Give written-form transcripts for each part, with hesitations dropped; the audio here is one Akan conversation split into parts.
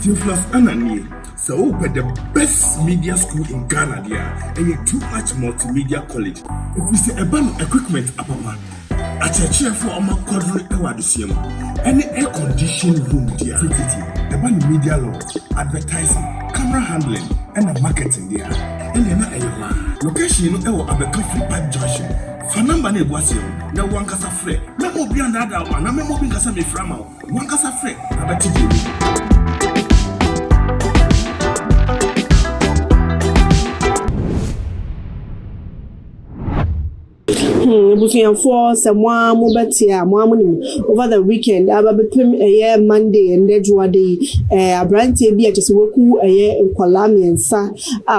Theophilus Anani, so the best media school in Ghana there, and you too much multimedia college. If we say a band equipment apapa, a chair for a quadri awadisium, any air conditioned room there, the band media law, advertising, camera handling, and the marketing there. And then I location or a coffee pipe junction. Fanamba ne boasio, na wankasa frɛ. Na obi andada wa, na memo bi nkasa me frama. Wankasa frɛ, abati bi. For someone mobetia, over the weekend, I will be a year Monday and Nedua day. A brand be at Woku a year in Kolami and Sa,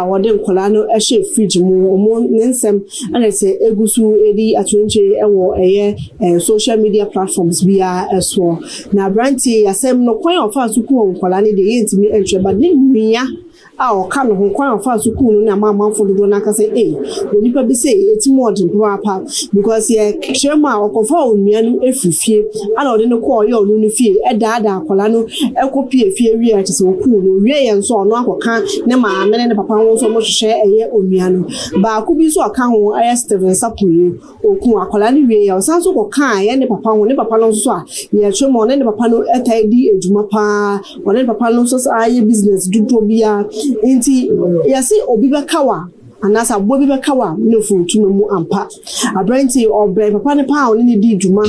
or then Kolano, a ship fridge more Nensem, and I say Egusu, Eddie, at a year and social media platforms via as well. Now, Branty, I said no point of us who call Kolani the intimate entry, but didn't our kind of one of us who couldn't a mamma for the Donaka say, eh, when you probably say it's more than proper because Sherma or Confo, Mianu, if you fear, I don't know call your Luni fear, a dada, Colano, a copy of fear, reactors or cool, Ray and so on, no can, Nema, and the papa wants so much share a year on Mianu. But could be so a can I asked the Sapu or Kua Colani Ray or Sanso or Kai and the papa, when the papa knows so, yeah, Chomon and the papano at ID, Jumapa, when the papa knows I business, do to be a inti yasi obiba kawa anasa bobiba kawa no fu tuma mu ampa abranti obre papa ne pa oni di djuma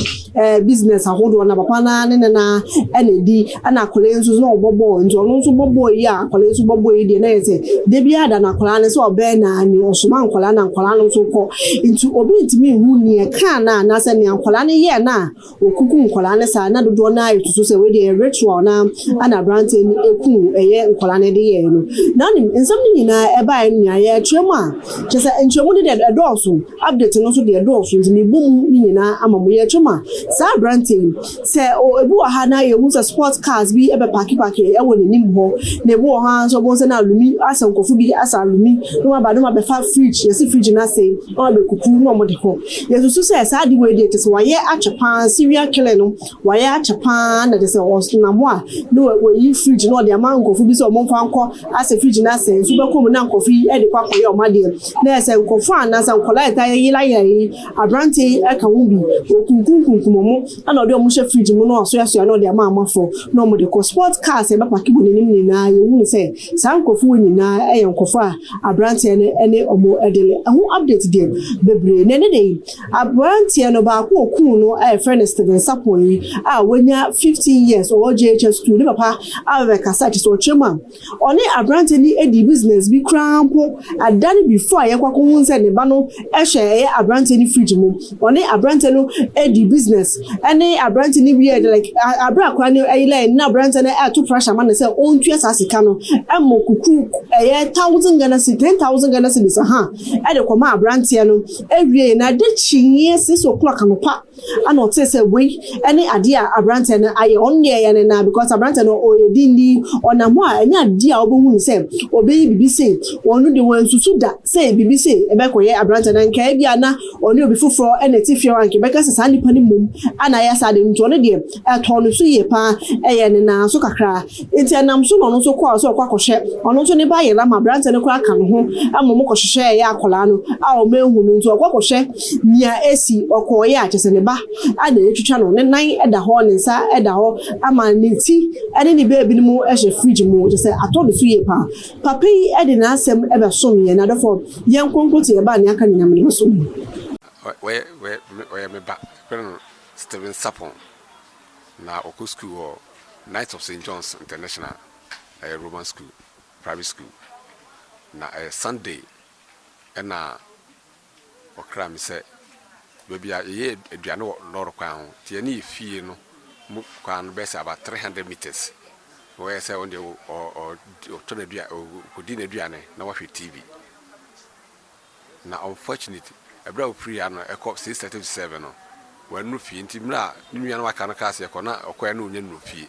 business ahodo na papa na ne na enedi ana akole nso no obobo nso no nso bobo yi akole nso bobo yi de na yese de bia da na akole ne so obe na ni osoma akole na akole no so ko into obi ntimi hu ni e kan na anasa ni akole ne ye na okuku akole ne sa na dodo na ayeto se we de ritual na ana abranti ni eku eye akole ne de ye no na ni nsam ni na e ba ni aye twema just enchemu de adults update no so de adults ni bum ni na amamu ye twema sa branding say o ebu ha na ye hu sports cars bi e be park e wo ni nim ho na ebu ha so bo se na alumi asa nkofu bi asa alumi no ma ba no ma be fa fridge ye si fridge na say o be kuku no mo de ho ye so say sa di we de say waye achepan serial killer no waye achepan na de say o na mo a no we yi fridge no de ama nkofu bi so mo fa nko asa fridge na say so be ko mo na nkofu e de kwa koye o ma de na say nkofu anasa nkola eta yi la yi abranti e ka wo bi okunkunkunkum mo ana de o mo she fridge mo no so yaso na de ama amafo na mo de ko sport cars e be park bo nim ni na ye hu say sa nkofu ni na e nkofu a abranti ene omo edele ahu update de bebre ne de abranti no ba ko okun no e friend Steven Saponi a wanya 15 years or JHS school ne papa a be kasa ti so chema oni abranti ni edi business bi krampo adani before ye kwako hu say ne ba no e hye abranti ni fridge mo oni abranti no edi business ene abranti ni weird like abra kwa ni ayile na abranti na to pressure man say on tua sasika no emo kuku 1000 Ghana cedi 10000 Ghana cedi ha e de koma abranti no ewie na de chinye 6 o'clock no pa ana o say we ene ade a abranti na aye on ye na because abranti no o yedindi ona mo a enya ade a obohu say obeyi bibi say onu de wan susu da say bibi say e be koye abranti na nka e bia na oni obi foforo ene tifie wanke be ka sa nipa ni mum ana ya sa de nto ne de e to no so ye pa e ye ne na so kakra enti anam so no so kwa so kwa kohye ono so ne ba ye la ma abranti ne kwa ka no ho amom kohye ya akola no a o mehu no nto kwa kohye nia esi okoye a chese ne ba ana etwitwa no ne nan e da ho ne nsa e da ho ama ne ti ene ne baby ni mu e hye fridge mu chese ato no so ye pa papa yi e de na asem e be so me na defo ye nkonkote ye ba ne aka ni nyam ne so we me ba Steven Sapon na Oku School or Knights of St. John's International Roman School, private school. Na Sunday, and na okra mi say, baby, ye eduano lord kwan. Tiani fee no, kwan best about 300 meters. Where say on the or turn a dua or could eduane, now watch TV. Now, unfortunately, a brow free and a cop 637. When no fee, intimla, you know, I can't cast your corner or quite no fee.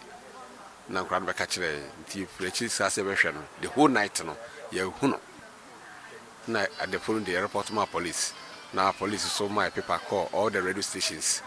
Now, grand by catcher, the whole night, no, you know. Night at the phone, the airport, my police. Now, police is so my paper call all the radio stations.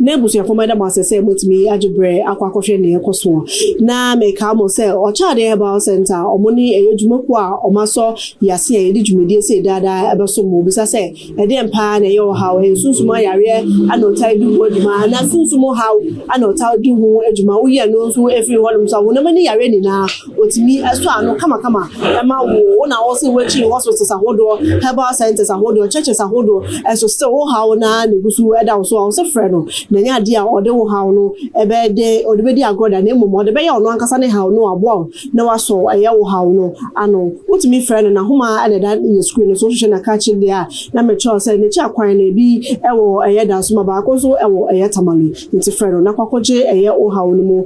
na busu afọ madam asese motimi ajibre akwa kwohwe ne ekoso na meka mo se ocha de herbal center omoni eyedwumako a omaso yase eyedi dwumedie se dada ebeso mo bisa se ede mpa na yo hawo ensunsumo yare anotai du woduma na sunsumo hawo anotai du hu edwuma wo ye no nso efiri honum so wona mani yare ni na otimi eso ano kama ema wo na wo se wachi hospitals ahodo herbal centers ahodo churches ahodo eso se wo hawo na negusu eda so se freno na nya dia ode wo hawo no ebe de ode be di agoda na emu ode be ya ono ankasa ne hawo no abo na waso eye wo hawo no ano utimi freno na homa ade da ye screen so hwe na ka chi dia na me cho se ne chi akwan na bi ewo eye da so ma ba ko so ewo eye tamale nti freno na kwakoje eye wo hawo no mu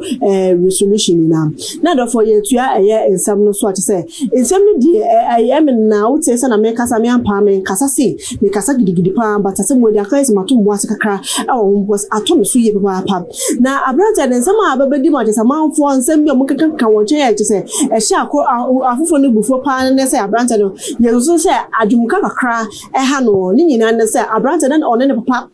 resolution na do for ye tua eye ensam no so ate se ensam no die eye me na utie se na me kasa me ampa me kasa se me kasa gidigidi pa but ase mo dia ka ese mato mo ase kakra was atom so ye papa na abranta den sama ababedi mo tesa manfo nsem bi o mukeka kan wo che ye se ehye akọ afofo no bufo pa ne se abranta no ye so se adwumka kakra ha no ni nyina ne se abranta na one ne papa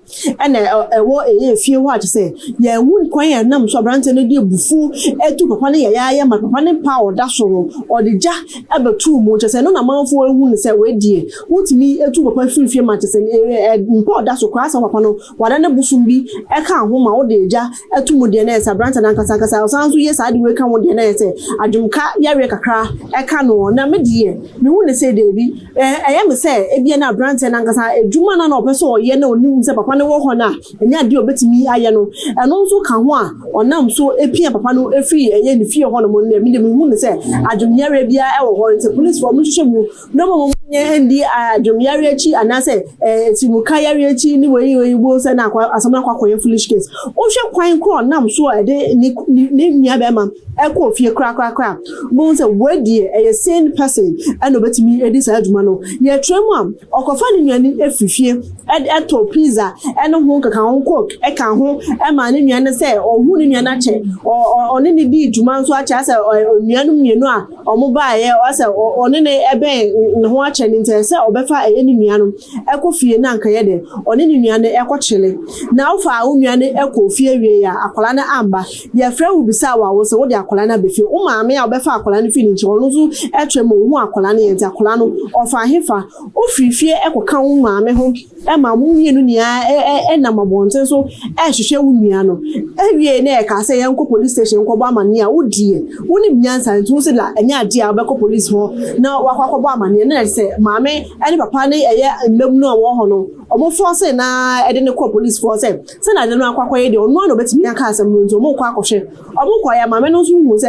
ene ewo eye fie ho ate se ye hu kwan ya nam so abranta no di bufu etu papa ne ya ma papa ne pa oda so no odija ebetu mo che se no na manfo ehu ne se we die wutimi etu papa fie ma che se mpa oda so kwa sa papa no wada ne busumbi eka ho ma wo de eja etu mo de na esa branta na nkasa osanso ye sa de we ka wo de na ese adwumka yare kakra eka no na me de me hu ne se de bi eye me se ebia na branta na nkasa edwuma na opeso oye na oni se papa ne wo ho na enya de obetimi aye no eno nso ka ho a onam so epia papa no efiri eye ne fie ho no mo ne me de me hu ne se adwumyare bia e wo ho nte police for mo hwehwe mu no mo nye ndi adwumyare achi anase timuka yare achi ni we bo se na asama kwakoye foolish case o hwe kwan ko nam so ede ni nya be ma eko fie kra bo se wedie e sane person and obetimi edi sa adwuma no ye tremu am okofa ni nuani efifie eto pizza eno ho kaka ho cook e kan ho e ma ni nuani se ohu ni nuani ache oni ni di dwuma nso ache ase nuanu mienu a omo ba ye o se oni ne ebe ne ho ache ni nte se obefa eye ni nuanu eko fie na nka ye de oni ni nuani eko chile na ofa nuani eko fie wie ya akola na amba ye frɛ wo bisa wa wo se wo de akola na befi o maame a obefa akola na fi ni nche ono so etwemo hu akola na ye de akola no ofa hefa o fifie eko kan wo maame ho e ma mu mienu nia na mabonte so hwehwe wo nua no ewie na e ka se ye nko police station ko ba amane a wodie woni nyansa ntu se la enya ade a obeko police ho na wakwa ba amane na se maame ene papa ne eye mmem no wo ho no omo force na ede ne ko police force se na de no akwakwa ye de onu na obetimi aka asem no nto omo kwa akohwe omo kwa ya maame no so hu se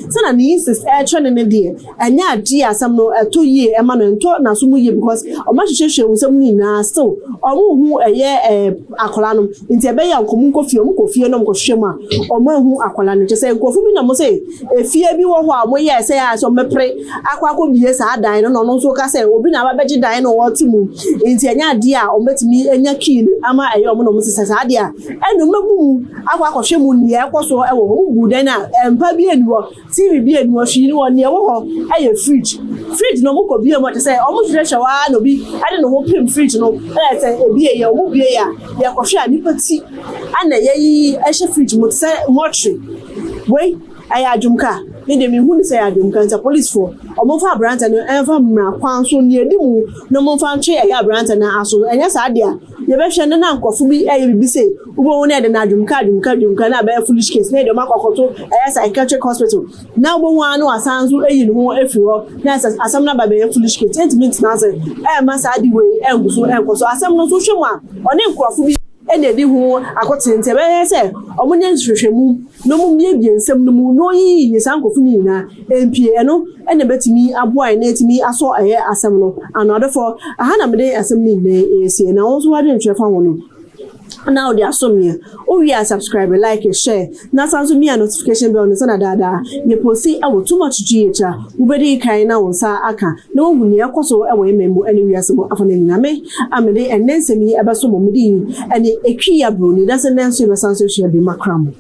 se na ni insist twene ne de enya ade asem no to ye e ma no nto na so mu ye because omo hwehwe hu se mu ni na still omo hu eye akola no nti ebe ya nkomu nkofie omo kofie no mkohwe ma omo hu akola no se nkofu bi na mo se efie bi wo ho a mo ye se ya so mepre akwakọ biye sa dan no no so ka se obi na ababeji dan no wo timu nti enya ade a ometimi enya key ama eye omo no mo se sa ade a enu mebu akwakọhwe mu ne ekoso e wo bu dan na empa bi eni wo TV bi eni wo hwi ni wo ne wo ho eye fridge no mo ko bi mo te se omo hwehwe wa no bi ade no ho pim fridge no e se ebi ye omo bi ya ye kọhwe ani pati ana ye ehye fridge mo te se mortuary we aya adwumka me de me hu ni se adwumka nta police for omo fa branta no enfa mra kwan so ne edimu no mo fa ntwe aya branta na aso enya sa de a ye be hwe ne na nkofu bi eye bibi se ubo won e de na adwumka na be foolish case ne de makokoto aya psychiatric hospital na ubo wan no asanzu eyi no efi ho na asam na ba be foolish case sentiment na say ma sa di we enguso enkoso asam no so hwe mu a one nkofu bi ene di hu akotente be se omunye hwehwemu no mu bie nsem no mu no yi yesankofu ni na empie eno ene betimi aboa na etimi aso aye asem no another for aha na mede asem ni na esi na won so wade ntwefa wono now they are somewhere. Oh yeah, subscribe, like, share. Now sounds me a notification bell on sana dada. You post I will too much GH. Ubedi kaina on sa aka. No one near koso away memo anywhere some afternoon name. I'm a day and then send me about some midi and a kia bruni doesn't answer the sunset shall be macram.